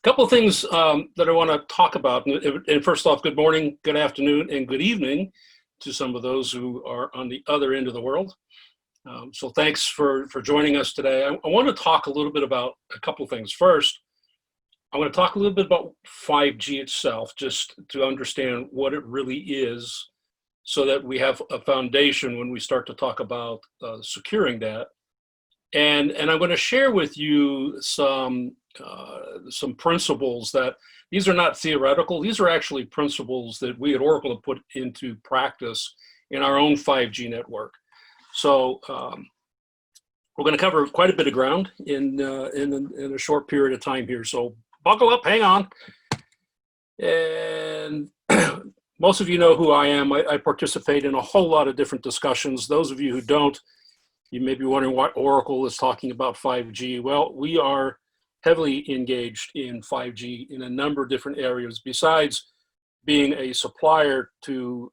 Couple of things that I want to talk about. And first off, good morning, good afternoon, and good evening to some of those who are on the other end of the world. So thanks for joining us today. I want to talk a little bit about a couple of things. First, I want to talk a little bit about 5G itself, just to understand what it really is, so that we have a foundation when we start to talk about securing that. And I'm going to share with you some principles that these are not theoretical. These are actually principles that we at Oracle have put into practice in our own 5G network. So we're going to cover quite a bit of ground in a short period of time here. So buckle up, hang on. And most of you know who I am. I participate in a whole lot of different discussions. Those of you who don't, you may be wondering why Oracle is talking about 5G. Well, we are heavily engaged in 5G in a number of different areas. Besides being a supplier to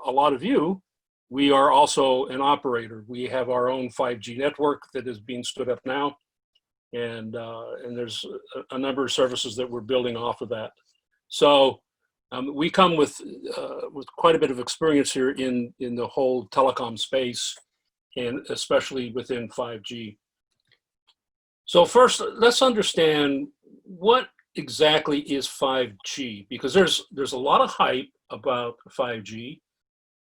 a lot of you, we are also an operator. We have our own 5G network that is being stood up now, and there's a number of services that we're building off of that. So we come with quite a bit of experience here in the whole telecom space, and especially within 5G. So first, let's understand what exactly is 5G, because there's a lot of hype about 5G.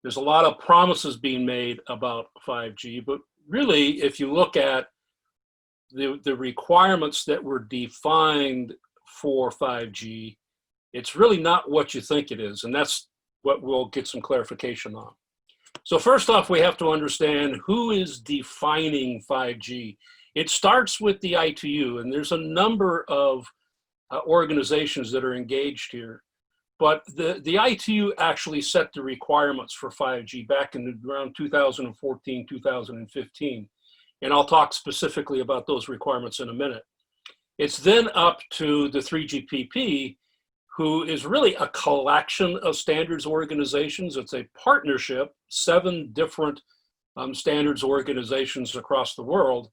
There's a lot of promises being made about 5G, but really, if you look at the requirements that were defined for 5G, it's really not what you think it is, and that's what we'll get some clarification on. So first off, we have to understand who is defining 5G. It starts with the ITU, and there's a number of organizations that are engaged here. But the ITU actually set the requirements for 5G back in around 2014, 2015. And I'll talk specifically about those requirements in a minute. It's then up to the 3GPP, who is really a collection of standards organizations. It's a partnership, 7 different standards organizations across the world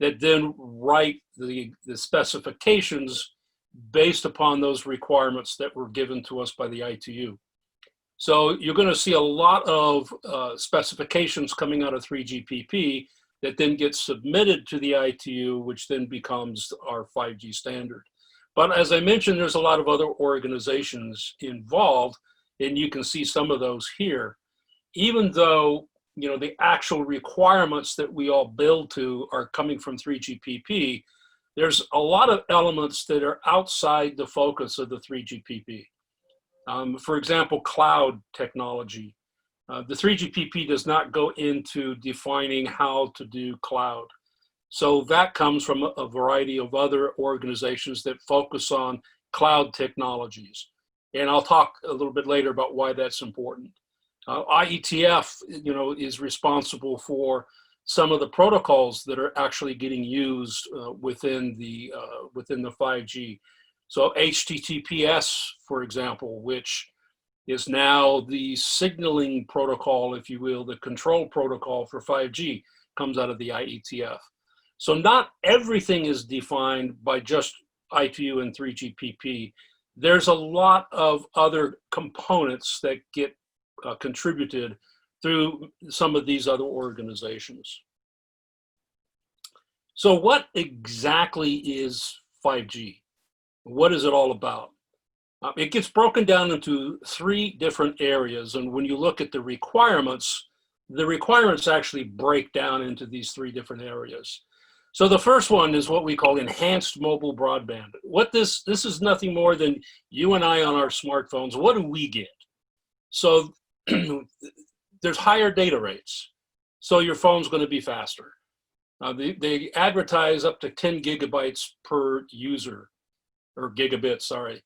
that then write the specifications based upon those requirements that were given to us by the ITU. So you're going to see a lot of specifications coming out of 3GPP that then get submitted to the ITU, which then becomes our 5G standard. But as I mentioned, there's a lot of other organizations involved, and you can see some of those here. Even though, you know, the actual requirements that we all build to are coming from 3GPP, there's a lot of elements that are outside the focus of the 3GPP. For example, cloud technology. The 3GPP does not go into defining how to do cloud. So that comes from a variety of other organizations that focus on cloud technologies. And I'll talk a little bit later about why that's important. IETF, you know, is responsible for some of the protocols that are actually getting used within the 5G. So HTTPS, for example, which is now the signaling protocol, if you will, the control protocol for 5G, comes out of the IETF. So not everything is defined by just ITU and 3GPP. There's a lot of other components that get contributed through some of these other organizations. So what exactly is 5G? What is it all about? It gets broken down into 3 different areas, and when you look at the requirements actually break down into these 3 different areas. So the first one is what we call enhanced mobile broadband. What this is nothing more than you and I on our smartphones. What do we get? So there's higher data rates, so your phone's going to be faster. They advertise up to 10 gigabytes per user, or gigabits, sorry.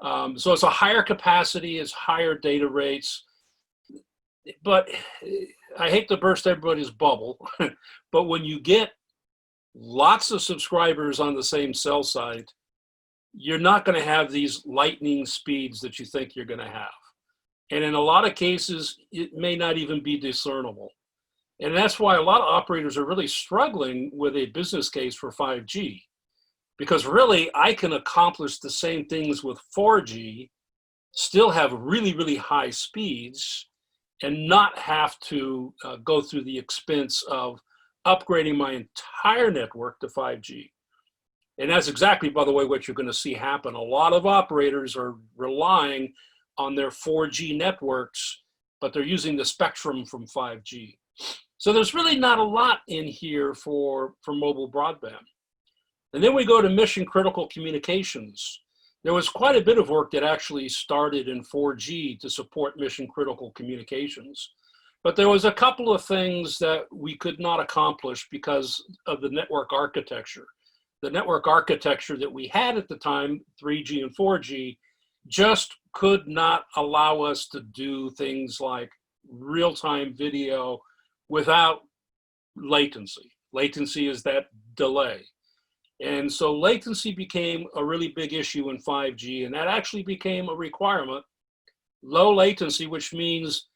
So it's a higher capacity, it's higher data rates. But I hate to burst everybody's bubble, but when you get lots of subscribers on the same cell site, you're not going to have these lightning speeds that you think you're going to have. And in a lot of cases, it may not even be discernible. And that's why a lot of operators are really struggling with a business case for 5G. Because really, I can accomplish the same things with 4G, still have really, really high speeds, and not have to go through the expense of upgrading my entire network to 5G. And that's exactly, by the way, what you're going to see happen. A lot of operators are relying on their 4G networks, but they're using the spectrum from 5G. So there's really not a lot in here for mobile broadband. And then we go to mission critical communications. There was quite a bit of work that actually started in 4G to support mission critical communications. But there was a couple of things that we could not accomplish because of the network architecture. The network architecture that we had at the time, 3G and 4G, just could not allow us to do things like real-time video without latency. Latency is that delay. And so latency became a really big issue in 5G, and that actually became a requirement. Low latency, which means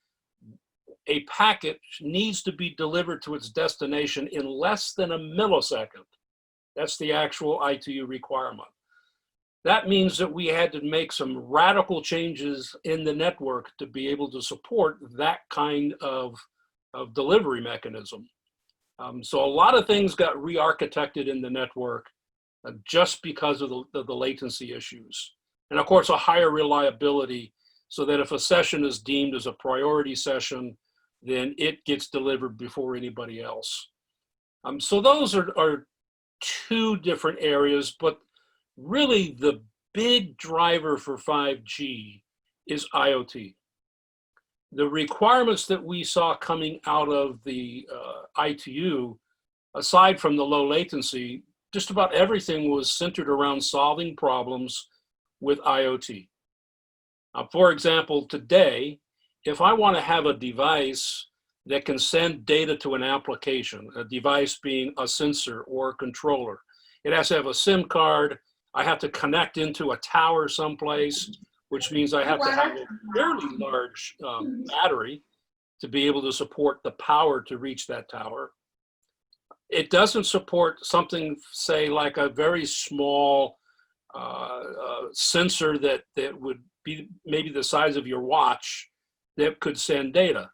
a packet needs to be delivered to its destination in less than a millisecond. That's the actual ITU requirement. That means that we had to make some radical changes in the network to be able to support that kind of delivery mechanism. So a lot of things got re-architected in the network just because of the latency issues. And of course, a higher reliability so that if a session is deemed as a priority session, then it gets delivered before anybody else. So those are two different areas, but really the big driver for 5G is IoT. The requirements that we saw coming out of the ITU, aside from the low latency, just about everything was centered around solving problems with IoT. For example, today, if I want to have a device that can send data to an application, a device being a sensor or a controller, it has to have a SIM card. I have to connect into a tower someplace, which means I have to have a fairly large battery to be able to support the power to reach that tower. It doesn't support something, say, like a very small sensor that would be maybe the size of your watch that could send data.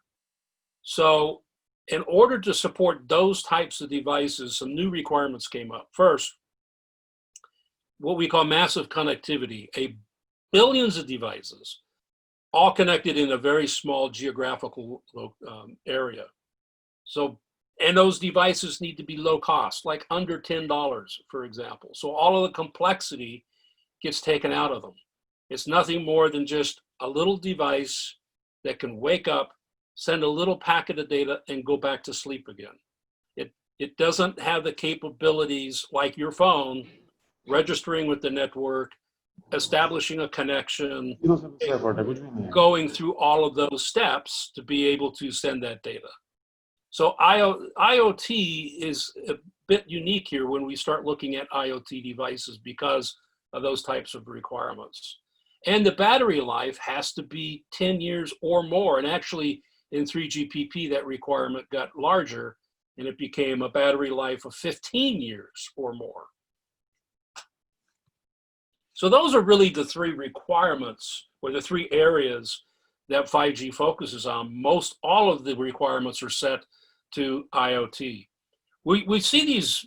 So in order to support those types of devices, some new requirements came up. First, what we call massive connectivity, billions of devices, all connected in a very small geographical area. So, and those devices need to be low cost, like under $10, for example. So all of the complexity gets taken out of them. It's nothing more than just a little device that can wake up, send a little packet of data, and go back to sleep again. It doesn't have the capabilities like your phone, registering with the network, establishing a connection, going through all of those steps to be able to send that data. So IoT is a bit unique here when we start looking at IoT devices because of those types of requirements. And the battery life has to be 10 years or more. And actually in 3GPP, that requirement got larger and it became a battery life of 15 years or more. So those are really the three requirements or the three areas that 5G focuses on. Most all of the requirements are set to IoT. We see these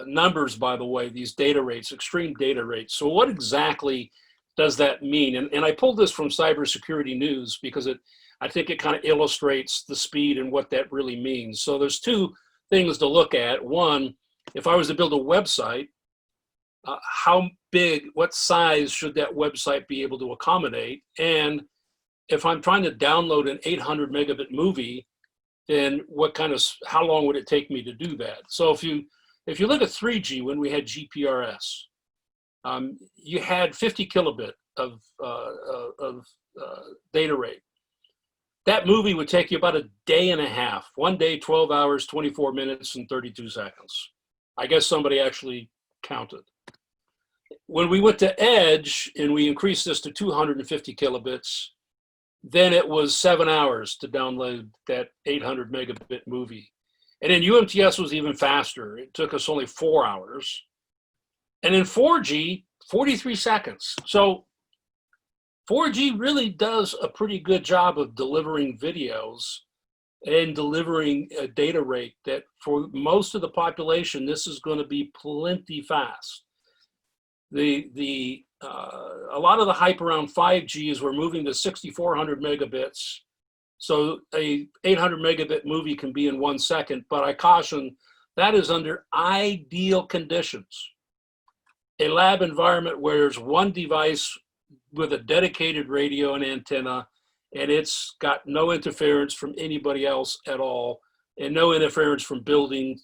numbers, by the way, these data rates, extreme data rates. So what exactly does that mean? And I pulled this from Cybersecurity News because I think it kind of illustrates the speed and what that really means. So there's two things to look at. One, if I was to build a website, how big, what size should that website be able to accommodate? And if I'm trying to download an 800 megabit movie, then how long would it take me to do that? So if you look at 3G, when we had GPRS, you had 50 kilobit of data rate. That movie would take you about a day and a half. 1 day, 12 hours, 24 minutes, and 32 seconds. I guess somebody actually counted. When we went to Edge and we increased this to 250 kilobits, then it was 7 hours to download that 800 megabit movie. And then UMTS was even faster. It took us only 4 hours. And in 4G, 43 seconds. So 4G really does a pretty good job of delivering videos and delivering a data rate that for most of the population, this is going to be plenty fast. A lot of the hype around 5G is we're moving to 6,400 megabits. So a 800 megabit movie can be in 1 second, but I caution that is under ideal conditions. A lab environment where there's one device with a dedicated radio and antenna, and it's got no interference from anybody else at all, and no interference from building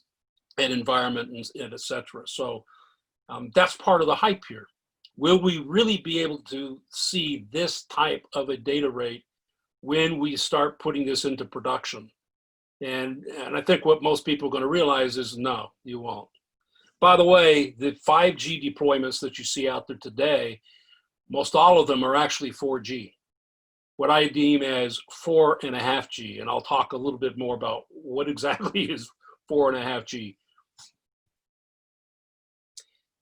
and environment and et cetera. So that's part of the hype here. Will we really be able to see this type of a data rate when we start putting this into production? And I think what most people are going to realize is no, you won't. By the way, the 5G deployments that you see out there today, most all of them are actually 4G, what I deem as 4.5G. And I'll talk a little bit more about what exactly is 4.5G.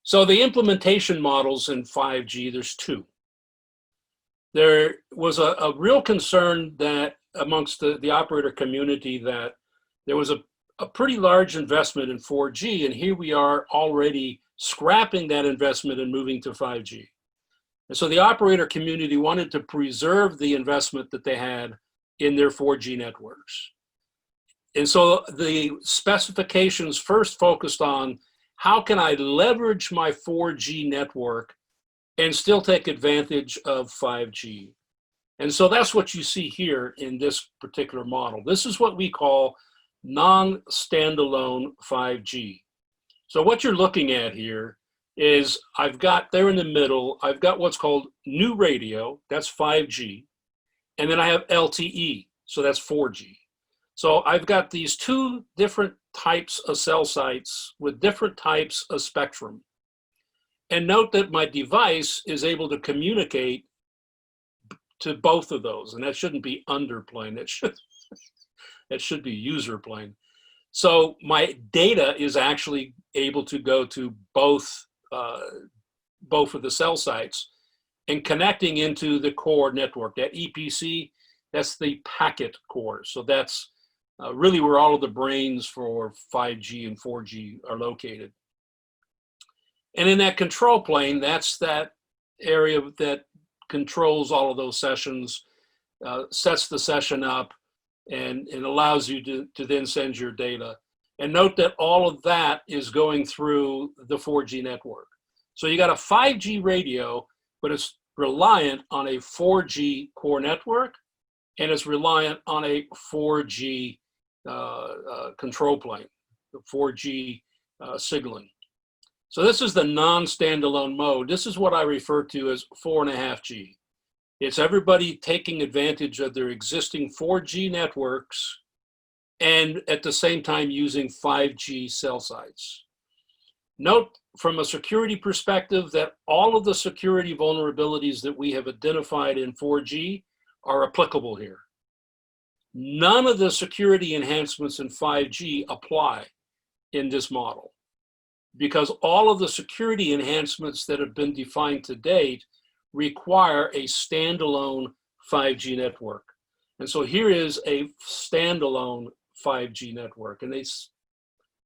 So the implementation models in 5G, there's two. There was a real concern that amongst the operator community that there was a pretty large investment in 4G, and here we are already scrapping that investment and moving to 5G. And so the operator community wanted to preserve the investment that they had in their 4G networks. And so the specifications first focused on how can I leverage my 4G network and still take advantage of 5G. And so that's what you see here in this particular model. This is what we call non-standalone 5G. So what you're looking at here is I've got there in the middle, I've got what's called new radio, that's 5G, and then I have LTE, so that's 4G. So I've got these two different types of cell sites with different types of spectrum. And note that my device is able to communicate to both of those, and that shouldn't be underplane, it should be user plane. So my data is actually able to go to both of the cell sites and connecting into the core network. That EPC, that's the packet core. So that's really where all of the brains for 5G and 4G are located. And in that control plane, that's that area that controls all of those sessions, sets the session up, and allows you to then send your data. And note that all of that is going through the 4G network. So you got a 5G radio, but it's reliant on a 4G core network, and it's reliant on a 4G control plane, the 4G signaling. So this is the non-standalone mode. This is what I refer to as 4.5G. It's everybody taking advantage of their existing 4G networks and at the same time using 5G cell sites. Note from a security perspective that all of the security vulnerabilities that we have identified in 4G are applicable here. None of the security enhancements in 5G apply in this model, because all of the security enhancements that have been defined to date require a standalone 5G network. And so here is a standalone 5G network, and it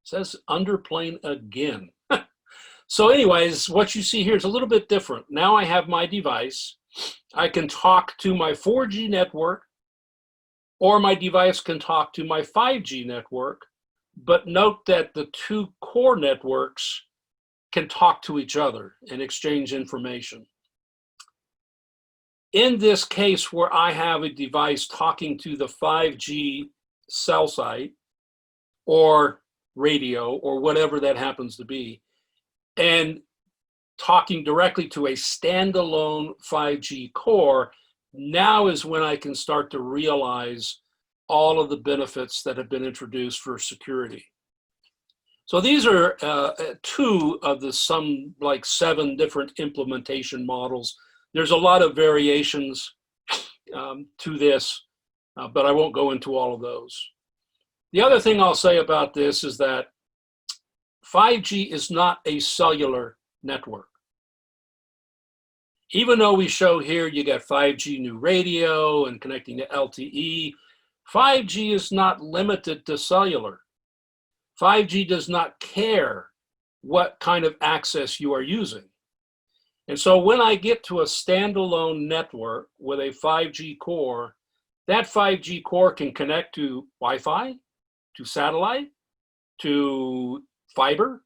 says underplane again. So anyways, what you see here is a little bit different. Now I have my device. I can talk to my 4G network, or my device can talk to my 5G network. But note that the two core networks can talk to each other and exchange information. In this case where I have a device talking to the 5G cell site or radio or whatever that happens to be, and talking directly to a standalone 5G core, now is when I can start to realize all of the benefits that have been introduced for security. So these are two of the some like 7 different implementation models. There's a lot of variations to this, but I won't go into all of those. The other thing I'll say about this is that 5G is not a cellular network. Even though we show here you got 5G new radio and connecting to LTE, 5G is not limited to cellular. 5G does not care what kind of access you are using. And so when I get to a standalone network with a 5G core, that 5G core can connect to Wi-Fi, to satellite, to fiber.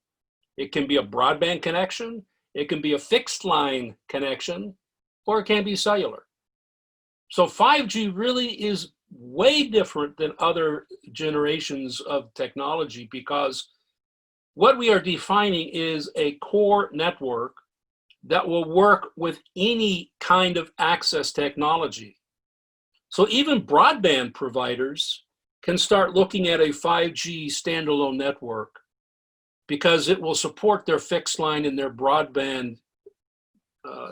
It can be a broadband connection. It can be a fixed line connection, or it can be cellular. So 5G really is way different than other generations of technology, because what we are defining is a core network that will work with any kind of access technology. So even broadband providers can start looking at a 5G standalone network because it will support their fixed line and their broadband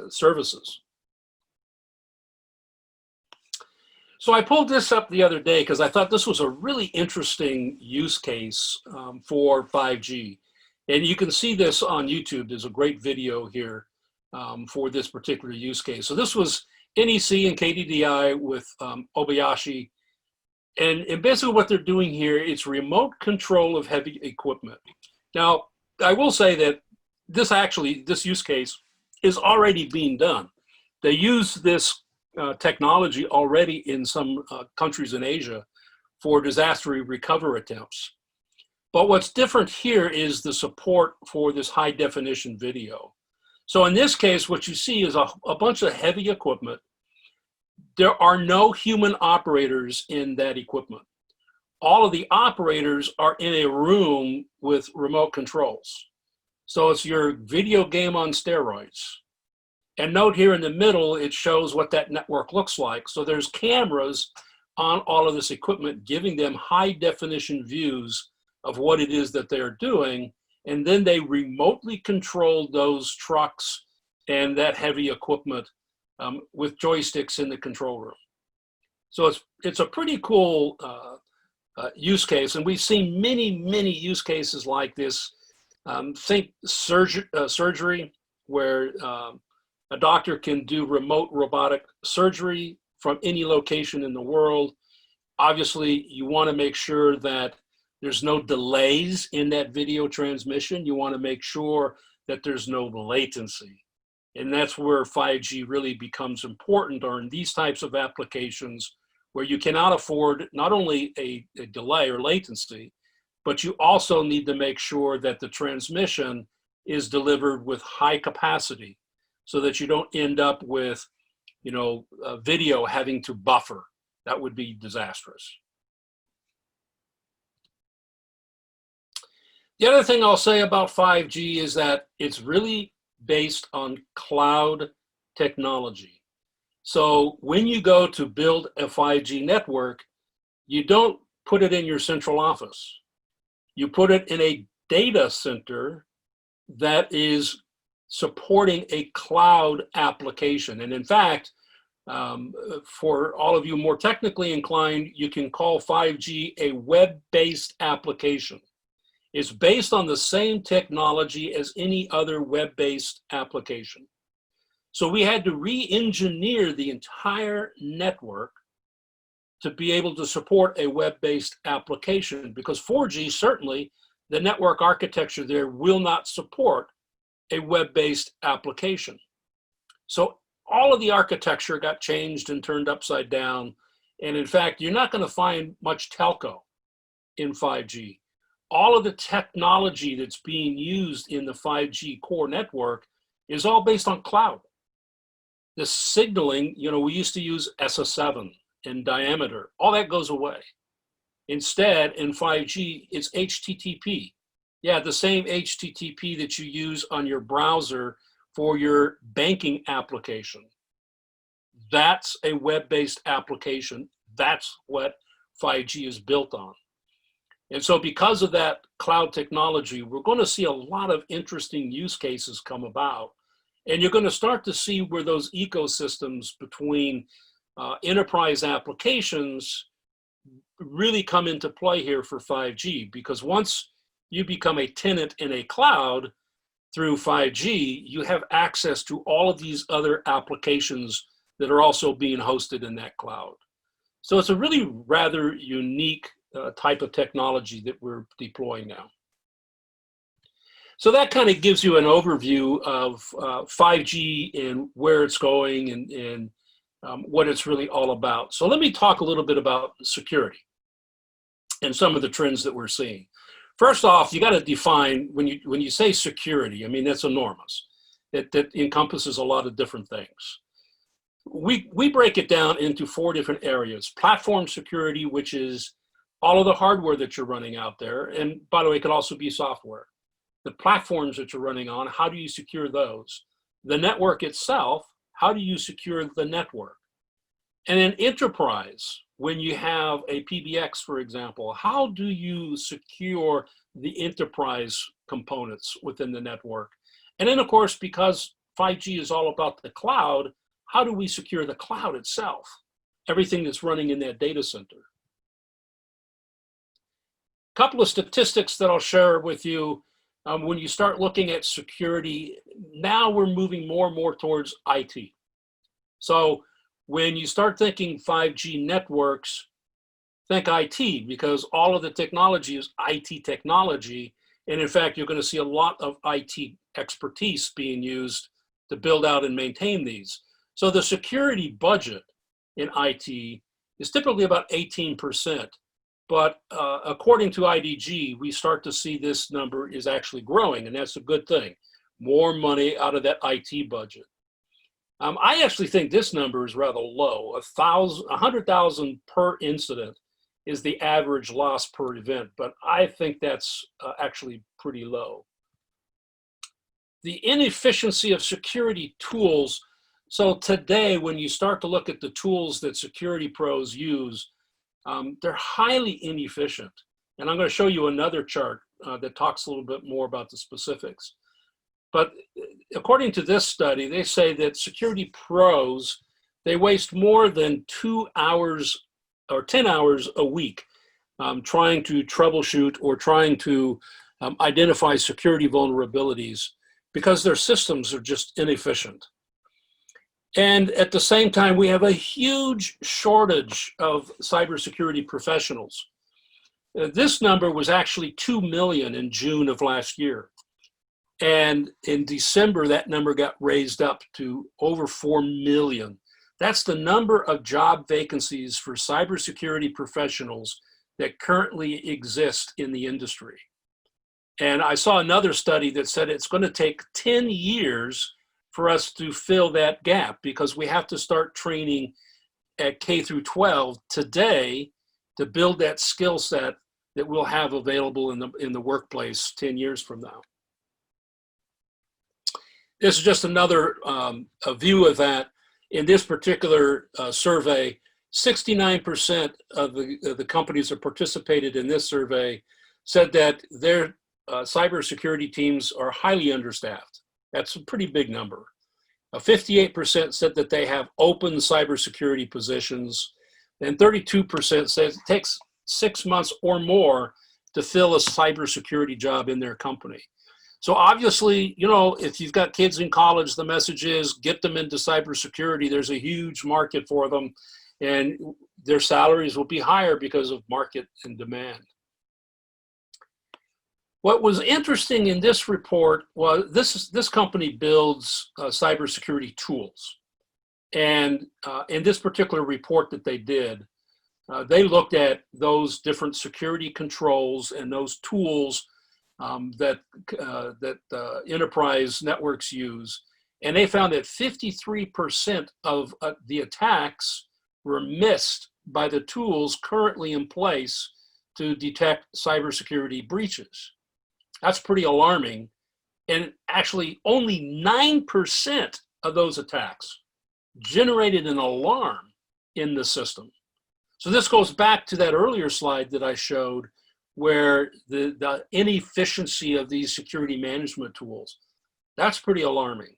services. So I pulled this up the other day because I thought this was a really interesting use case for 5G. And you can see this on YouTube. There's a great video here for this particular use case. So this was NEC and KDDI with Obayashi. And basically what they're doing here is remote control of heavy equipment. Now, I will say that this use case is already being done. They use this technology already in some countries in Asia for disaster recovery attempts. But what's different here is the support for this high definition video. So in this case, what you see is a bunch of heavy equipment. There are no human operators in that equipment. All of the operators are in a room with remote controls. So it's your video game on steroids. And note here in the middle, it shows what that network looks like. So there's cameras on all of this equipment, giving them high definition views of what it is that they're doing. And then they remotely control those trucks and that heavy equipment with joysticks in the control room. So it's a pretty cool use case. And we've seen many, many use cases like this. Think surgery, where a doctor can do remote robotic surgery from any location in the world. Obviously, you want to make sure that there's no delays in that video transmission. You want to make sure that there's no latency. And that's where 5G really becomes important, or in these types of applications where you cannot afford not only a delay or latency, but you also need to make sure that the transmission is delivered with high capacity so that you don't end up with, video having to buffer. That would be disastrous. The other thing I'll say about 5G is that it's really based on cloud technology. So when you go to build a 5G network, you don't put it in your central office. You put it in a data center that is supporting a cloud application. And in fact, for all of you more technically inclined, you can call 5G a web-based application. It's based on the same technology as any other web-based application. So we had to re-engineer the entire network to be able to support a web-based application, because 4G, certainly, the network architecture there will not support a web-based application. So all of the architecture got changed and turned upside down. And in fact, you're not going to find much telco in 5G. All of the technology that's being used in the 5G core network is all based on cloud. The signaling, we used to use SS7 in diameter. All that goes away. Instead, in 5G, it's HTTP. Yeah, the same HTTP that you use on your browser for your banking application. That's a web-based application. That's what 5G is built on. And so because of that cloud technology, we're going to see a lot of interesting use cases come about. And you're going to start to see where those ecosystems between enterprise applications really come into play here for 5G. Because once you become a tenant in a cloud, through 5G, you have access to all of these other applications that are also being hosted in that cloud. So it's a really rather unique type of technology that we're deploying now. So that kind of gives you an overview of 5G and where it's going and what it's really all about. So let me talk a little bit about security and some of the trends that we're seeing. First off, you got to define, when you say security, I mean, that's enormous. That encompasses a lot of different things. We break it down into 4 different areas. Platform security, which is all of the hardware that you're running out there. And by the way, it could also be software. The platforms that you're running on, how do you secure those? The network itself, how do you secure the network? And in enterprise, when you have a PBX, for example, how do you secure the enterprise components within the network? And then, of course, because 5G is all about the cloud, how do we secure the cloud itself? Everything that's running in that data center. A couple of statistics that I'll share with you. When you start looking at security, now we're moving more and more towards IT. So when you start thinking 5G networks, think IT, because all of the technology is IT technology. And in fact, you're going to see a lot of IT expertise being used to build out and maintain these. So the security budget in IT is typically about 18%. But according to IDG, we start to see this number is actually growing, and that's a good thing. More money out of that IT budget. I actually think this number is rather low. 100,000 per incident is the average loss per event, but I think that's actually pretty low. The inefficiency of security tools. So today, when you start to look at the tools that security pros use, they're highly inefficient. And I'm going to show you another chart that talks a little bit more about the specifics. But according to this study, they say that security pros, they waste more than 2 hours or 10 hours a week trying to troubleshoot or trying to identify security vulnerabilities because their systems are just inefficient. And at the same time, we have a huge shortage of cybersecurity professionals. This number was actually 2 million in June of last year. And in December, that number got raised up to over 4 million. That's the number of job vacancies for cybersecurity professionals that currently exist in the industry. And I saw another study that said it's going to take 10 years for us to fill that gap because we have to start training at K through 12 today to build that skill set that we'll have available in the workplace 10 years from now. This is just another a view of that. In this particular survey, 69% of the companies that participated in this survey said that their cybersecurity teams are highly understaffed. That's a pretty big number. 58% said that they have open cybersecurity positions, and 32% says it takes 6 months or more to fill a cybersecurity job in their company. So obviously, you know, if you've got kids in college, the message is get them into cybersecurity. There's a huge market for them, and their salaries will be higher because of market and demand. What was interesting in this report was this company builds cybersecurity tools. And in this particular report that they did, they looked at those different security controls and those tools that enterprise networks use. And they found that 53% of the attacks were missed by the tools currently in place to detect cybersecurity breaches. That's pretty alarming. And actually only 9% of those attacks generated an alarm in the system. So this goes back to that earlier slide that I showed where the inefficiency of these security management tools, that's pretty alarming.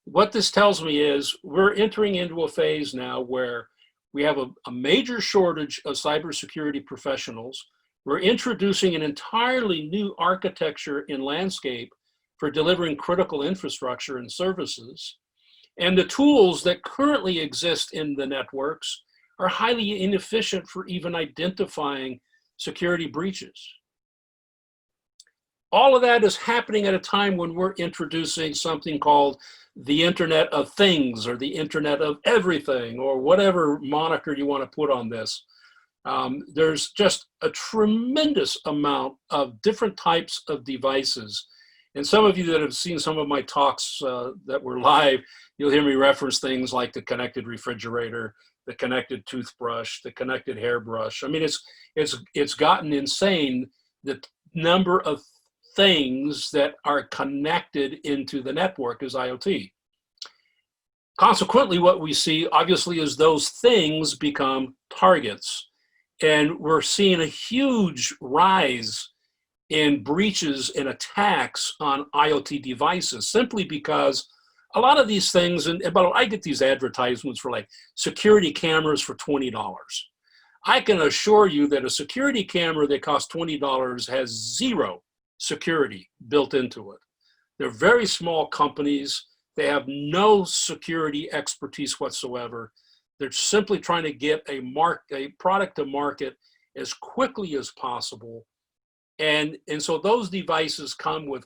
What this tells me is we're entering into a phase now where we have a major shortage of cybersecurity professionals. We're introducing an entirely new architecture in landscape for delivering critical infrastructure and services. And the tools that currently exist in the networks are highly inefficient for even identifying security breaches. All of that is happening at a time when we're introducing something called the Internet of Things, or the Internet of Everything, or whatever moniker you want to put on this. There's just a tremendous amount of different types of devices. And some of you that have seen some of my talks that were live, you'll hear me reference things like the connected refrigerator, the connected toothbrush, the connected hairbrush. I mean, it's gotten insane, the number of things that are connected into the network as IoT. Consequently, what we see, obviously, is those things become targets. And we're seeing a huge rise in breaches and attacks on IoT devices, simply because a lot of these things, and by the way, I get these advertisements for like security cameras for $20. I can assure you that a security camera that costs $20 has zero security built into it. They're very small companies. They have no security expertise whatsoever. They're simply trying to get a product to market as quickly as possible. And so those devices come with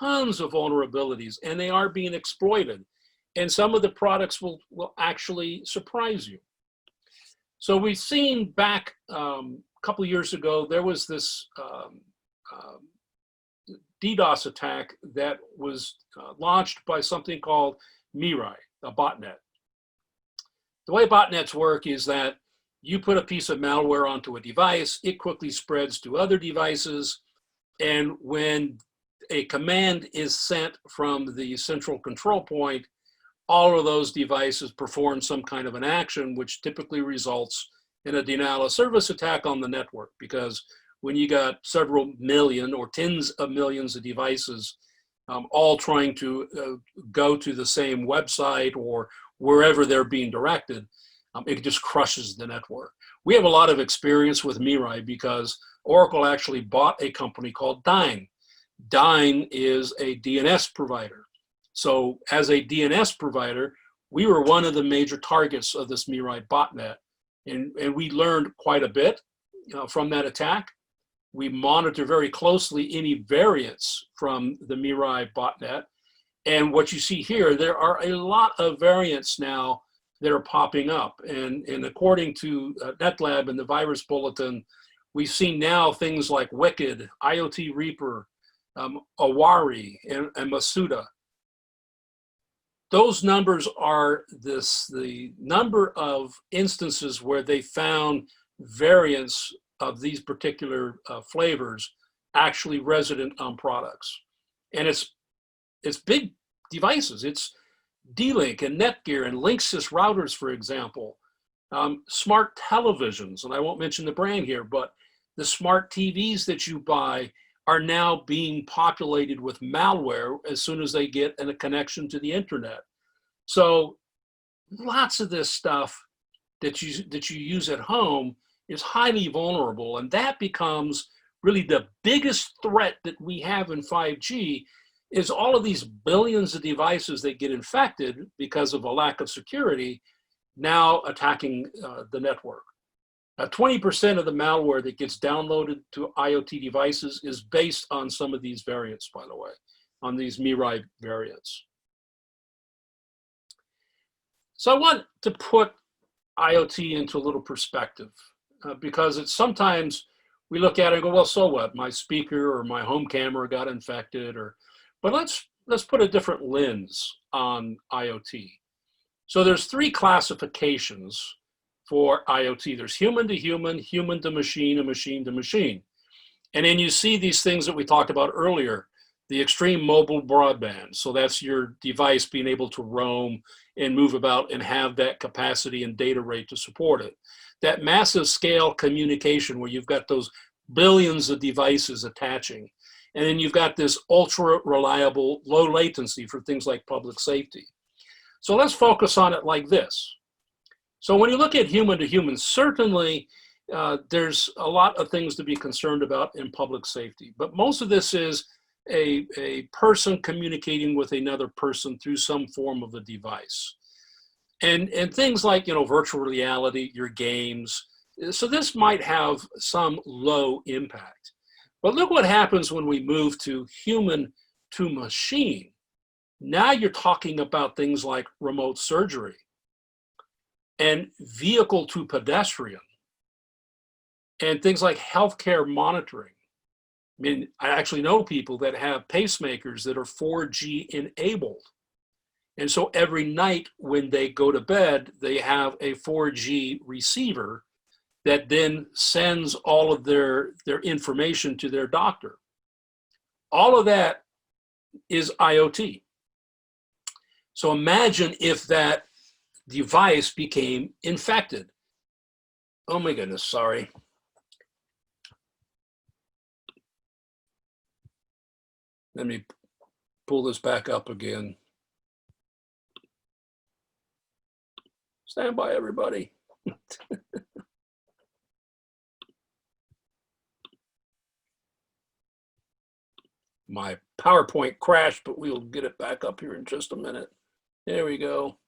tons of vulnerabilities, and they are being exploited. And some of the products will actually surprise you. So we've seen back a couple of years ago, there was this DDoS attack that was launched by something called Mirai, a botnet. The way botnets work is that you put a piece of malware onto a device, it quickly spreads to other devices, and when a command is sent from the central control point, all of those devices perform some kind of an action, which typically results in a denial of service attack on the network, because when you got several million or tens of millions of devices all trying to go to the same website or wherever they're being directed, it just crushes the network. We have a lot of experience with Mirai because Oracle actually bought a company called Dyn. Dyn is a DNS provider. So as a DNS provider, we were one of the major targets of this Mirai botnet. And we learned quite a bit from that attack. We monitor very closely any variants from the Mirai botnet. And what you see here, there are a lot of variants now that are popping up. And according to NetLab and the virus bulletin, we've seen now things like Wicked, IoT Reaper, Awari, and Masuda. Those numbers are the number of instances where they found variants of these particular flavors actually resident on products. And it's big devices. It's D-Link and Netgear and Linksys routers, for example, smart televisions, and I won't mention the brand here, but the smart TVs that you buy are now being populated with malware as soon as they get a connection to the internet. So lots of this stuff that you use at home is highly vulnerable, and that becomes really the biggest threat that we have in 5G, is all of these billions of devices that get infected because of a lack of security now attacking the network. 20% of the malware that gets downloaded to IoT devices is based on some of these variants, by the way, on these Mirai variants. So I want to put IoT into a little perspective because it's sometimes we look at it and go, well, so what? My speaker or my home camera got infected, but let's put a different lens on IoT. So there's three classifications for IoT. There's human to human, human to machine, and machine to machine. And then you see these things that we talked about earlier, the extreme mobile broadband. So that's your device being able to roam and move about and have that capacity and data rate to support it. That massive scale communication where you've got those billions of devices attaching. And then you've got this ultra reliable low latency for things like public safety. So let's focus on it like this. So when you look at human to human, certainly there's a lot of things to be concerned about in public safety, but most of this is a person communicating with another person through some form of a device. And things like, virtual reality, your games. So this might have some low impact. But look what happens when we move to human to machine. Now you're talking about things like remote surgery and vehicle to pedestrian and things like healthcare monitoring. I mean, I actually know people that have pacemakers that are 4G enabled. And so every night when they go to bed, they have a 4G receiver that then sends all of their information to their doctor. All of that is IoT. So imagine if that device became infected. Oh my goodness, sorry. Let me pull this back up again. Stand by, everybody. My PowerPoint crashed, but we'll get it back up here in just a minute. There we go.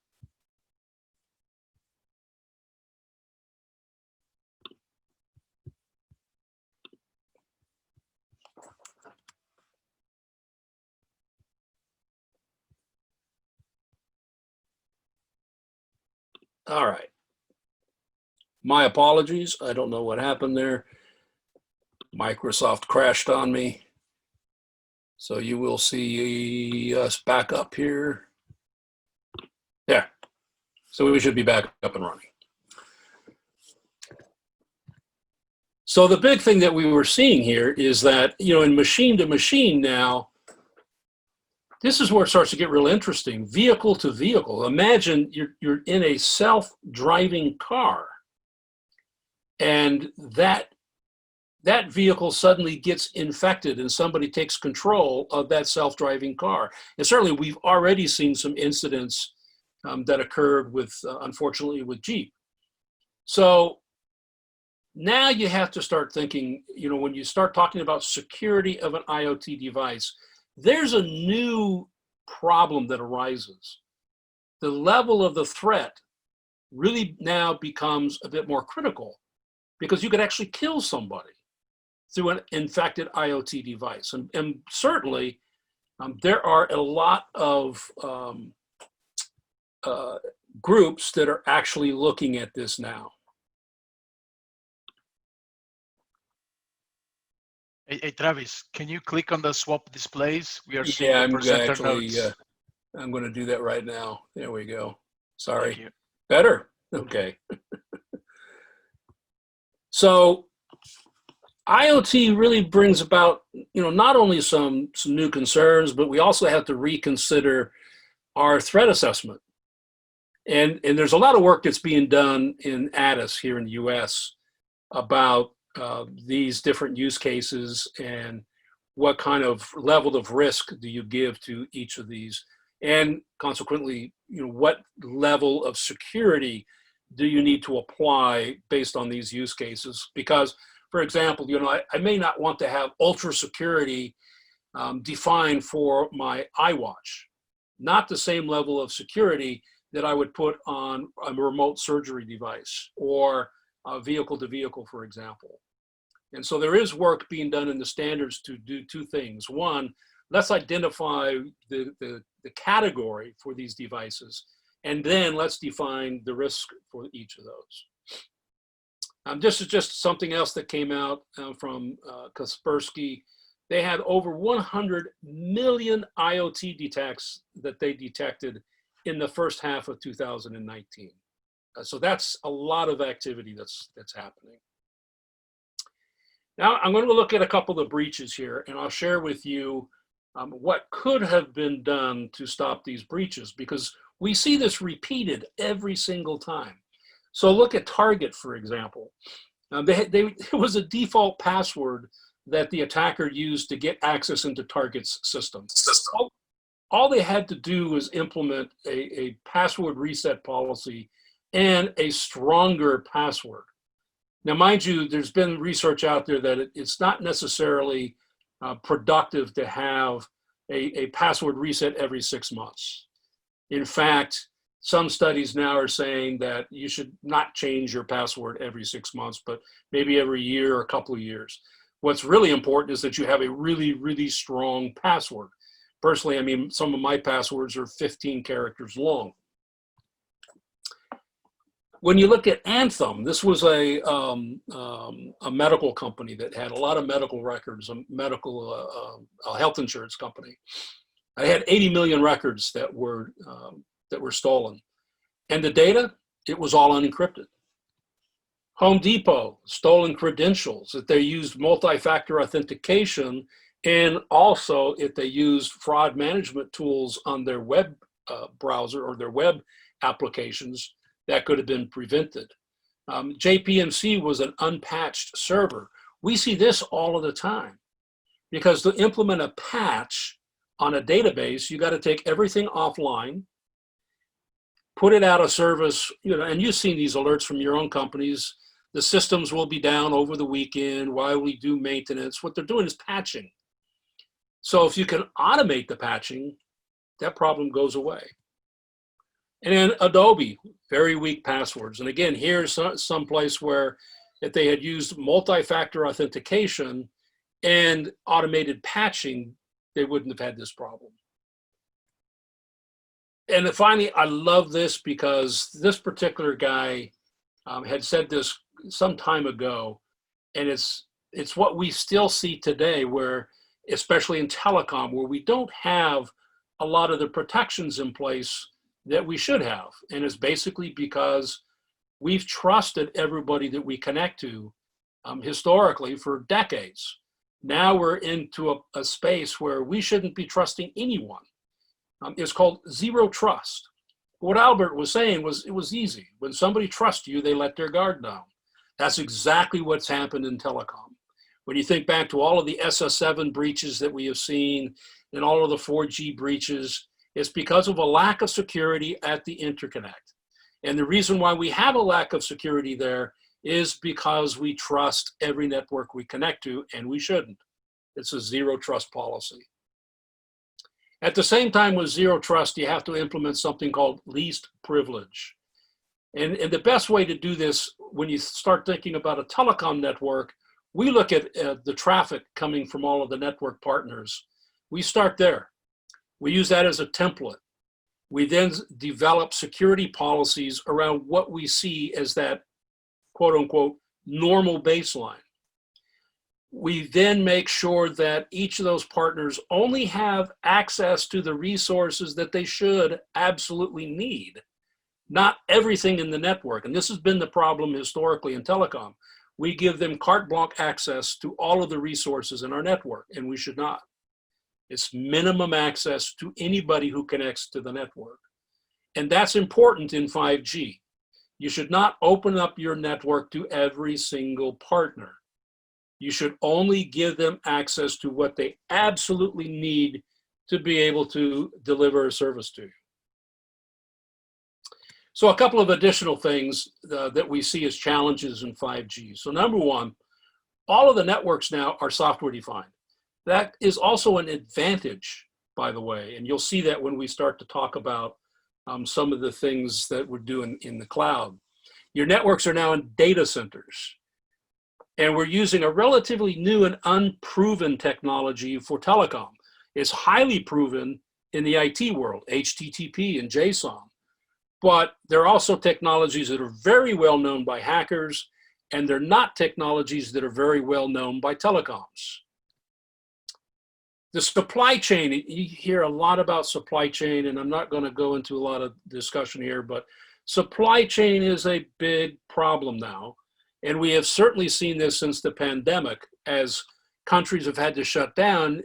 All right. My apologies. I don't know what happened there. Microsoft crashed on me. So you will see us back up here. There. So we should be back up and running. So the big thing that we were seeing here is that, in machine to machine now, this is where it starts to get real interesting. Vehicle to vehicle. Imagine you're in a self-driving car, and that vehicle suddenly gets infected and somebody takes control of that self-driving car. And certainly we've already seen some incidents that occurred with, unfortunately, with Jeep. So now you have to start thinking, when you start talking about security of an IoT device, there's a new problem that arises. The level of the threat really now becomes a bit more critical, because you could actually kill somebody through an infected IoT device. And certainly there are a lot of groups that are actually looking at this now. Hey, Travis, can you click on the swap displays? We are seeing Yeah, the presenter notes. I'm going to do that right now. There we go. Sorry. Thank you. Better? Okay. So IoT really brings about, not only some new concerns, but we also have to reconsider our threat assessment. And there's a lot of work that's being done in ADIS here in the US about these different use cases and what kind of level of risk do you give to each of these, and consequently, what level of security do you need to apply based on these use cases? Because, for example, I may not want to have ultra security defined for my iWatch, not the same level of security that I would put on a remote surgery device or a vehicle to vehicle, for example. And so there is work being done in the standards to do two things. One, let's identify the category for these devices, and then let's define the risk for each of those. This is just something else that came out from Kaspersky. They had over 100 million IoT detects that they detected in the first half of 2019. So that's a lot of activity that's happening. Now I'm going to look at a couple of breaches here, and I'll share with you what could have been done to stop these breaches, because we see this repeated every single time. So look at Target, for example. There was a default password that the attacker used to get access into Target's system. All they had to do was implement a password reset policy and a stronger password. Now, mind you, there's been research out there that it's not necessarily productive to have a password reset every 6 months. In fact, some studies now are saying that you should not change your password every 6 months, but maybe every year or a couple of years. What's really important is that you have a really, really strong password. Personally, I mean, some of my passwords are 15 characters long. When you look at Anthem, this was a medical company that had a lot of medical records, a health insurance company. I had 80 million records that were stolen. And the data, it was all unencrypted. Home Depot, stolen credentials, that they used multi-factor authentication, and also if they used fraud management tools on their web browser or their web applications, that could have been prevented. JPMC was an unpatched server. We see this all of the time, because to implement a patch on a database, you got to take everything offline, put it out of service, and you've seen these alerts from your own companies. The systems will be down over the weekend while we do maintenance. What they're doing is patching. So if you can automate the patching, that problem goes away. And then Adobe, very weak passwords. And again, here's some place where if they had used multi-factor authentication and automated patching, they wouldn't have had this problem. And then finally, I love this because this particular guy had said this some time ago, and it's what we still see today, where, especially in telecom, where we don't have a lot of the protections in place that we should have. And it's basically because we've trusted everybody that we connect to historically for decades. Now we're into a space where we shouldn't be trusting anyone. It's called zero trust. What Albert was saying was, it was easy. When somebody trusts you, they let their guard down. That's exactly what's happened in telecom. When you think back to all of the SS7 breaches that we have seen and all of the 4G breaches, it's because of a lack of security at the interconnect. And the reason why we have a lack of security there is because we trust every network we connect to, and we shouldn't. It's a zero trust policy. At the same time with zero trust, you have to implement something called least privilege. And the best way to do this, when you start thinking about a telecom network, we look at the traffic coming from all of the network partners. We start there. We use that as a template. We then develop security policies around what we see as that quote unquote normal baseline. We then make sure that each of those partners only have access to the resources that they should absolutely need, not everything in the network. And this has been the problem historically in telecom. We give them carte blanche access to all of the resources in our network, and we should not. It's minimum access to anybody who connects to the network. And that's important in 5G. You should not open up your network to every single partner. You should only give them access to what they absolutely need to be able to deliver a service to you. So a couple of additional things that we see as challenges in 5G. So number one, all of the networks now are software defined. That is also an advantage, by the way, and you'll see that when we start to talk about some of the things that we're doing in the cloud. Your networks are now in data centers, and we're using a relatively new and unproven technology for telecom. It's highly proven in the IT world, HTTP and JSON, but there are also technologies that are very well known by hackers, and they're not technologies that are very well known by telecoms. The supply chain, you hear a lot about supply chain, and I'm not going to go into a lot of discussion here, but supply chain is a big problem now. And we have certainly seen this since the pandemic, as countries have had to shut down,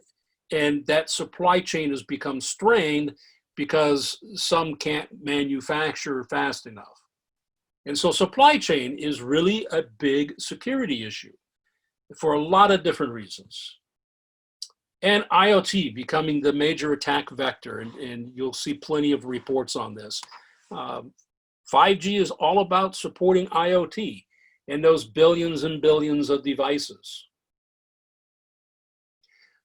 and that supply chain has become strained because some can't manufacture fast enough. And so supply chain is really a big security issue for a lot of different reasons. And IoT becoming the major attack vector, and you'll see plenty of reports on this. 5G is all about supporting IoT and those billions and billions of devices.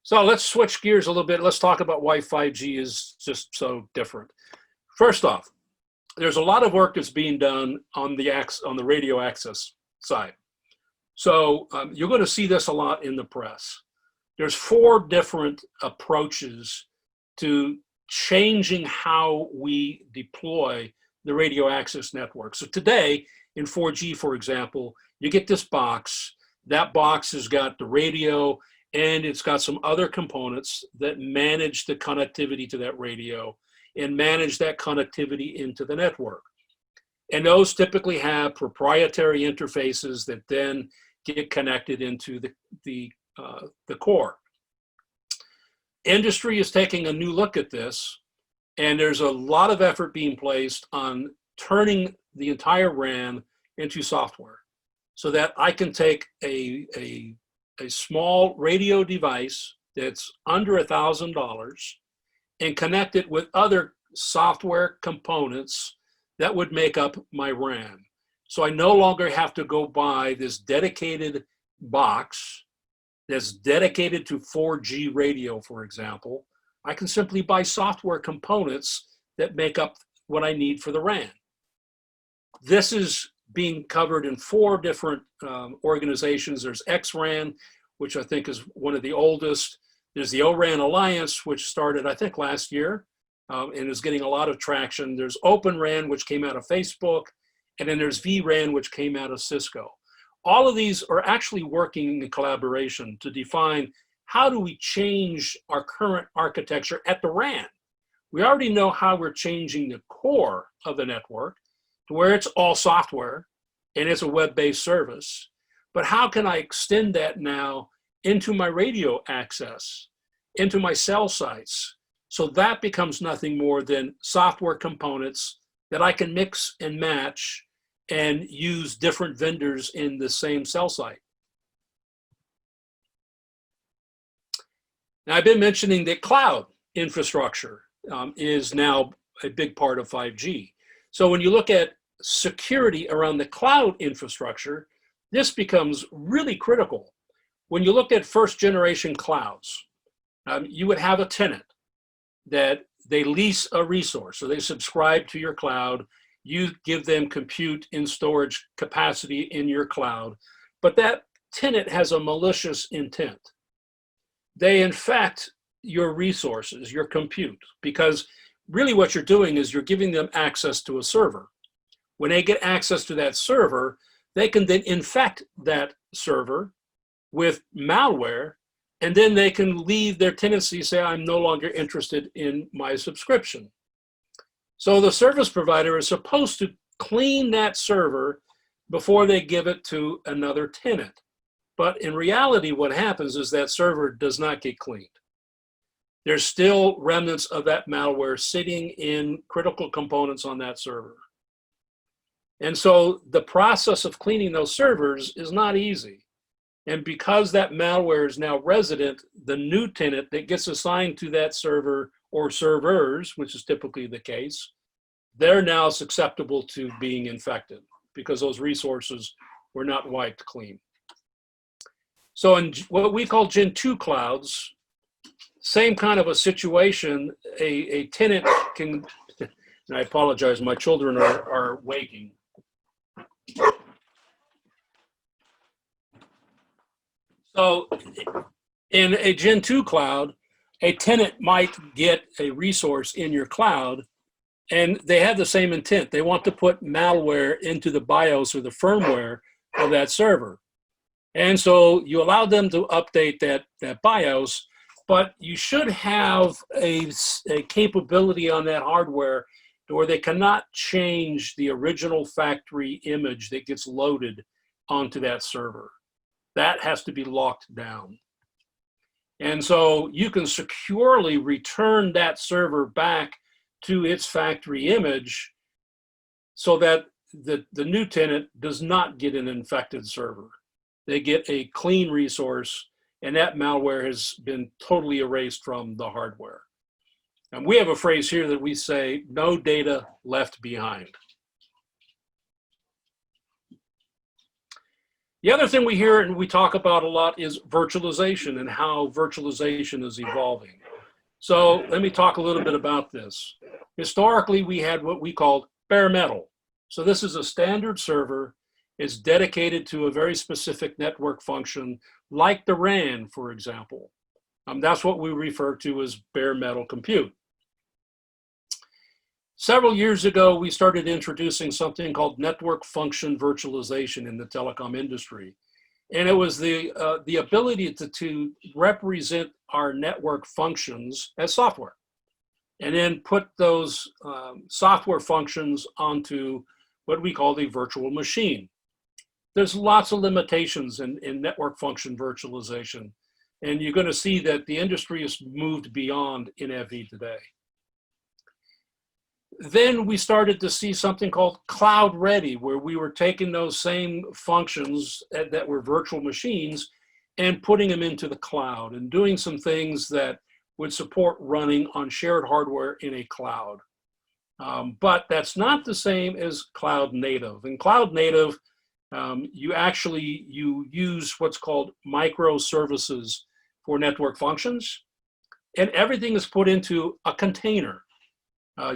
So let's switch gears a little bit. Let's talk about why 5G is just so different. First off, there's a lot of work that's being done on the radio access side. So you're going to see this a lot in the press. There's 4 different approaches to changing how we deploy the radio access network. So today in 4G, for example, you get this box. That box has got the radio and it's got some other components that manage the connectivity to that radio and manage that connectivity into the network. And those typically have proprietary interfaces that then get connected into the core. Industry is taking a new look at this, and there's a lot of effort being placed on turning the entire RAN into software so that I can take a small radio device that's under $1,000 and connect it with other software components that would make up my RAN. So I no longer have to go buy this dedicated box that's dedicated to 4G radio, for example. I can simply buy software components that make up what I need for the RAN. This is being covered in 4 different organizations. There's XRAN, which I think is one of the oldest. There's the O-RAN Alliance, which started, I think, last year and is getting a lot of traction. There's Open RAN, which came out of Facebook. And then there's vRAN, which came out of Cisco. All of these are actually working in collaboration to define how do we change our current architecture at the RAN. We already know how we're changing the core of the network to where it's all software and it's a web-based service. But how can I extend that now into my radio access, into my cell sites? So that becomes nothing more than software components that I can mix and match and use different vendors in the same cell site. Now, I've been mentioning that cloud infrastructure is now a big part of 5G. So when you look at security around the cloud infrastructure, this becomes really critical. When you look at first generation clouds, you would have a tenant that they lease a resource. So they subscribe to your cloud. You give them compute and storage capacity in your cloud, but that tenant has a malicious intent. They infect your resources, your compute, because really what you're doing is you're giving them access to a server. When they get access to that server, they can then infect that server with malware, and then they can leave their tenancy, say, I'm no longer interested in my subscription. So the service provider is supposed to clean that server before they give it to another tenant. But in reality, what happens is that server does not get cleaned. There's still remnants of that malware sitting in critical components on that server. And so the process of cleaning those servers is not easy. And because that malware is now resident, the new tenant that gets assigned to that server or servers, which is typically the case, they're now susceptible to being infected because those resources were not wiped clean. So in what we call Gen 2 clouds, same kind of a situation, a tenant can, and I apologize, my children are waking. So in a Gen 2 cloud, a tenant might get a resource in your cloud and they have the same intent. They want to put malware into the BIOS or the firmware of that server. And so you allow them to update that BIOS, but you should have a capability on that hardware where they cannot change the original factory image that gets loaded onto that server. That has to be locked down. And so you can securely return that server back to its factory image so that the new tenant does not get an infected server. They get a clean resource, and that malware has been totally erased from the hardware. And we have a phrase here that we say, no data left behind. The other thing we hear and we talk about a lot is virtualization and how virtualization is evolving. So let me talk a little bit about this. Historically, we had what we called bare metal. So this is a standard server. It's dedicated to a very specific network function, like the RAN, for example. That's what we refer to as bare metal compute. Several years ago, we started introducing something called network function virtualization in the telecom industry. And it was the ability to represent our network functions as software, and then put those software functions onto what we call the virtual machine. There's lots of limitations in network function virtualization, and you're going to see that the industry has moved beyond NFV today. Then we started to see something called cloud ready, where we were taking those same functions that were virtual machines and putting them into the cloud and doing some things that would support running on shared hardware in a cloud. But that's not the same as cloud native. In cloud native, you use what's called microservices for network functions, and everything is put into a container.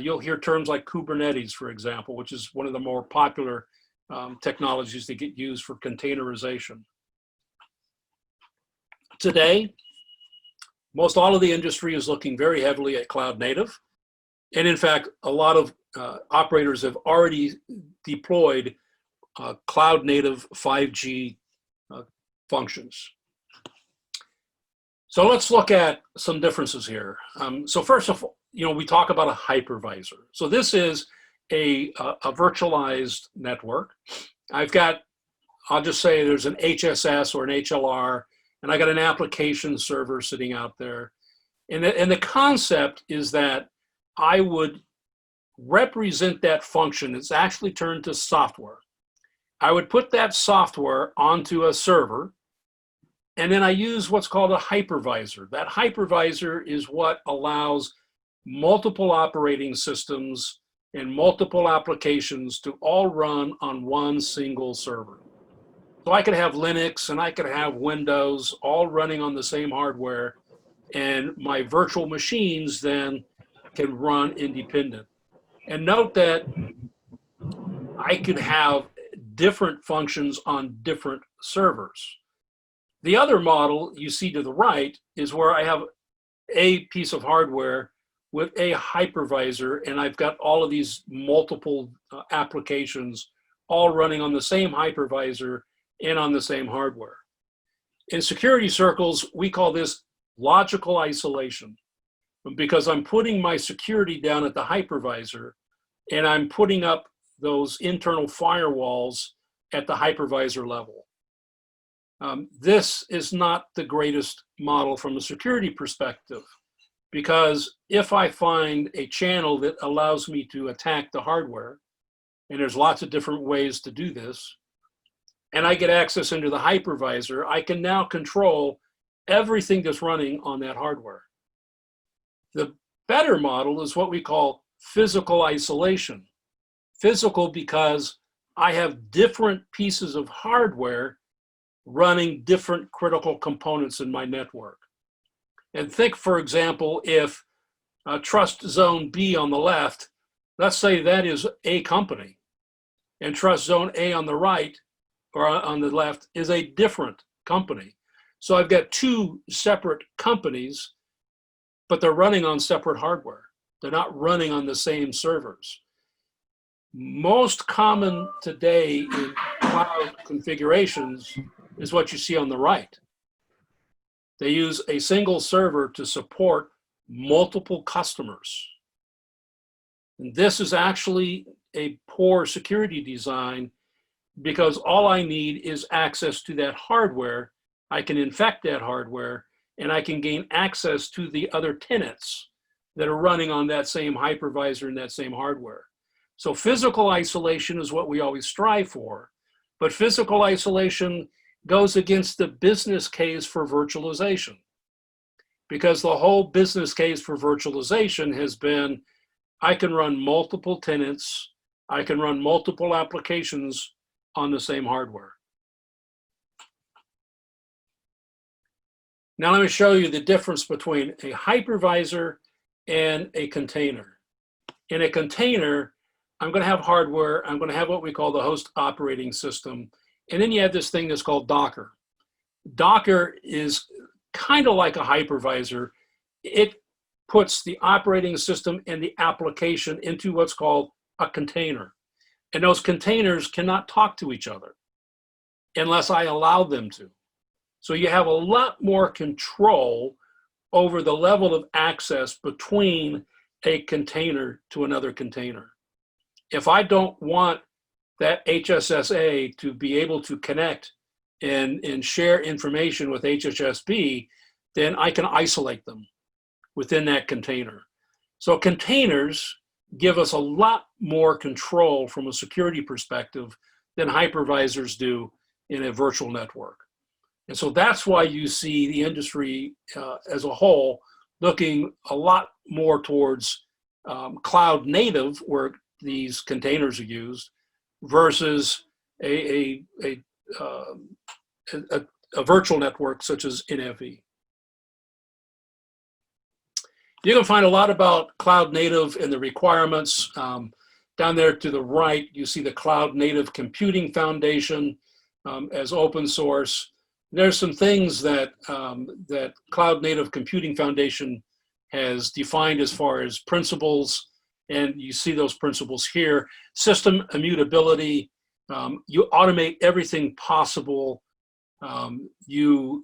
You'll hear terms like Kubernetes, for example, which is one of the more popular technologies that get used for containerization. Today, most all of the industry is looking very heavily at cloud native. And in fact, a lot of operators have already deployed cloud native 5G functions. So let's look at some differences here. So first of all, we talk about a hypervisor. So this is a virtualized network. I'll just say there's an HSS or an HLR, and I got an application server sitting out there. And the concept is that I would represent that function. It's actually turned to software. I would put that software onto a server, and then I use what's called a hypervisor. That hypervisor is what allows multiple operating systems and multiple applications to all run on one single server. So I could have Linux and I could have Windows all running on the same hardware, and my virtual machines then can run independent. And note that I could have different functions on different servers. The other model you see to the right is where I have a piece of hardware with a hypervisor, and I've got all of these multiple applications all running on the same hypervisor and on the same hardware. In security circles, we call this logical isolation, because I'm putting my security down at the hypervisor and I'm putting up those internal firewalls at the hypervisor level. This is not the greatest model from a security perspective, because if I find a channel that allows me to attack the hardware, and there's lots of different ways to do this, and I get access into the hypervisor, I can now control everything that's running on that hardware. The better model is what we call physical isolation. Physical because I have different pieces of hardware running different critical components in my network. And think, for example, if trust zone B on the left, let's say that is a company, and trust zone A on the right or on the left is a different company. So I've got two separate companies, but they're running on separate hardware. They're not running on the same servers. Most common today in cloud configurations is what you see on the right. They use a single server to support multiple customers. And this is actually a poor security design, because all I need is access to that hardware. I can infect that hardware, and I can gain access to the other tenants that are running on that same hypervisor and that same hardware. So physical isolation is what we always strive for, but physical isolation goes against the business case for virtualization, because the whole business case for virtualization has been, I can run multiple tenants, I can run multiple applications on the same hardware. Now let me show you the difference between a hypervisor and a container. In a container, I'm going to have hardware. I'm going to have what we call the host operating system. And then you have this thing that's called Docker. Docker is kind of like a hypervisor. It puts the operating system and the application into what's called a container. And those containers cannot talk to each other unless I allow them to. So you have a lot more control over the level of access between a container to another container. If I don't want that HSSA to be able to connect and share information with HSSB, then I can isolate them within that container. So containers give us a lot more control from a security perspective than hypervisors do in a virtual network. And so that's why you see the industry as a whole looking a lot more towards cloud native, where these containers are used, versus a virtual network such as NFV. You can find a lot about cloud native and the requirements. Down there to the right, you see the Cloud Native Computing Foundation as open source. There's some things that that Cloud Native Computing Foundation has defined as far as principles, and you see those principles here. System immutability, you automate everything possible. You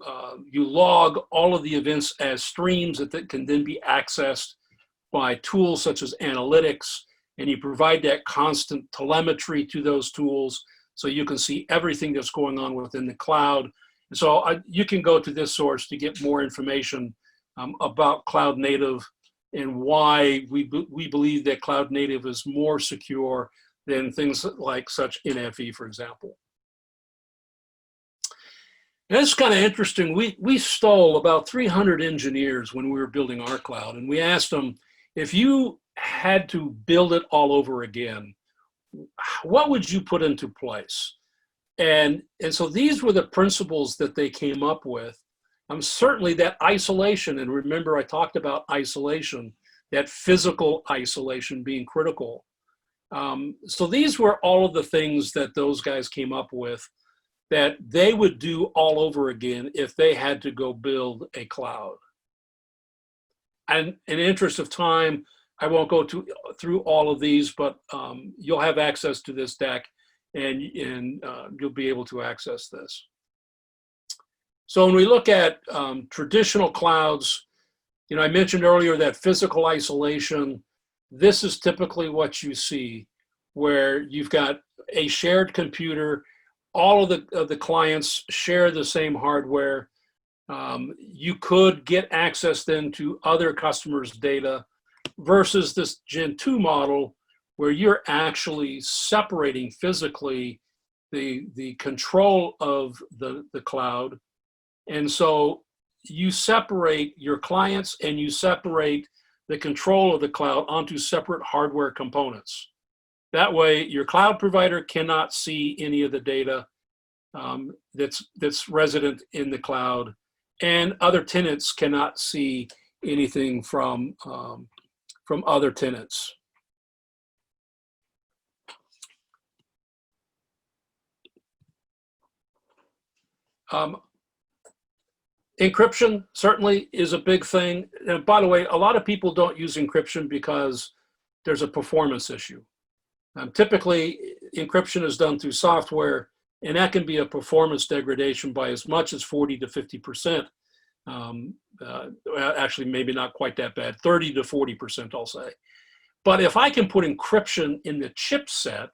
log all of the events as streams that can then be accessed by tools such as analytics, and you provide that constant telemetry to those tools so you can see everything that's going on within the cloud. And so you can go to this source to get more information about cloud native and why we believe that cloud native is more secure than things like such NFV, for example. And it's kind of interesting. We stole about 300 engineers when we were building our cloud, and we asked them, if you had to build it all over again, what would you put into place? And so these were the principles that they came up with. Certainly that isolation, and remember I talked about isolation, that physical isolation being critical. So these were all of the things that those guys came up with that they would do all over again if they had to go build a cloud. And in the interest of time, I won't go through all of these, but you'll have access to this deck, and you'll be able to access this. So when we look at traditional clouds, I mentioned earlier that physical isolation. This is typically what you see, where you've got a shared computer. All of the clients share the same hardware. You could get access then to other customers' data, versus this Gen 2 model where you're actually separating physically the control of the cloud. And so you separate your clients and you separate the control of the cloud onto separate hardware components. That way, your cloud provider cannot see any of the data that's resident in the cloud, and other tenants cannot see anything from other tenants. Encryption certainly is a big thing. And by the way, a lot of people don't use encryption because there's a performance issue. Typically, encryption is done through software, and that can be a performance degradation by as much as 40 to 50%. Actually, maybe not quite that bad, 30 to 40%, I'll say. But if I can put encryption in the chipset,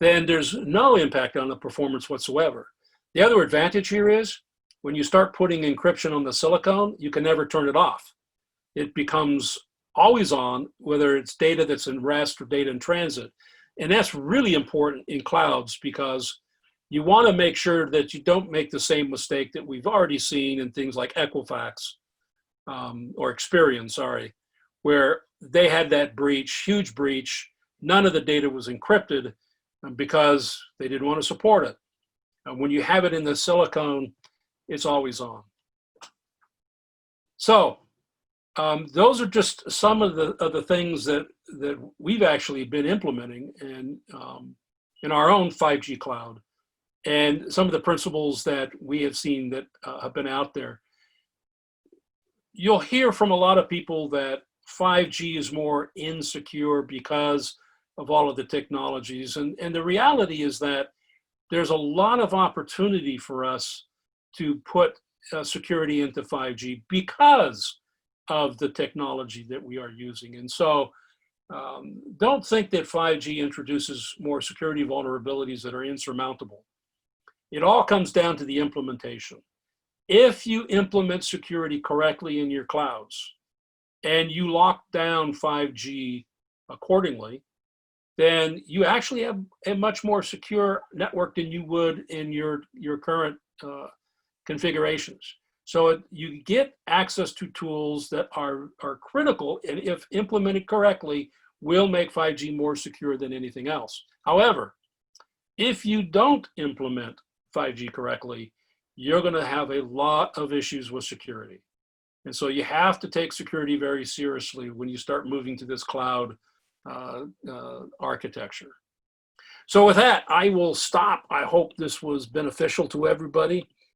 then there's no impact on the performance whatsoever. The other advantage here is when you start putting encryption on the silicon, you can never turn it off. It becomes always on, whether it's data that's in rest or data in transit. And that's really important in clouds, because you want to make sure that you don't make the same mistake that we've already seen in things like Equifax or Experian, sorry, where they had that breach, huge breach. None of the data was encrypted because they didn't want to support it. When you have it in the silicon, it's always on. So those are just some of the things that we've actually been implementing in our own 5G cloud, and some of the principles that we have seen that have been out there. You'll hear from a lot of people that 5G is more insecure because of all of the technologies. And the reality is that there's a lot of opportunity for us to put security into 5G because of the technology that we are using. And so don't think that 5G introduces more security vulnerabilities that are insurmountable. It all comes down to the implementation. If you implement security correctly in your clouds and you lock down 5G accordingly, then you actually have a much more secure network than you would in your current configurations. So you get access to tools that are critical, and if implemented correctly, will make 5G more secure than anything else. However, if you don't implement 5G correctly, you're going to have a lot of issues with security. And so you have to take security very seriously when you start moving to this cloud architecture. So with that, I will stop. I hope this was beneficial to everybody.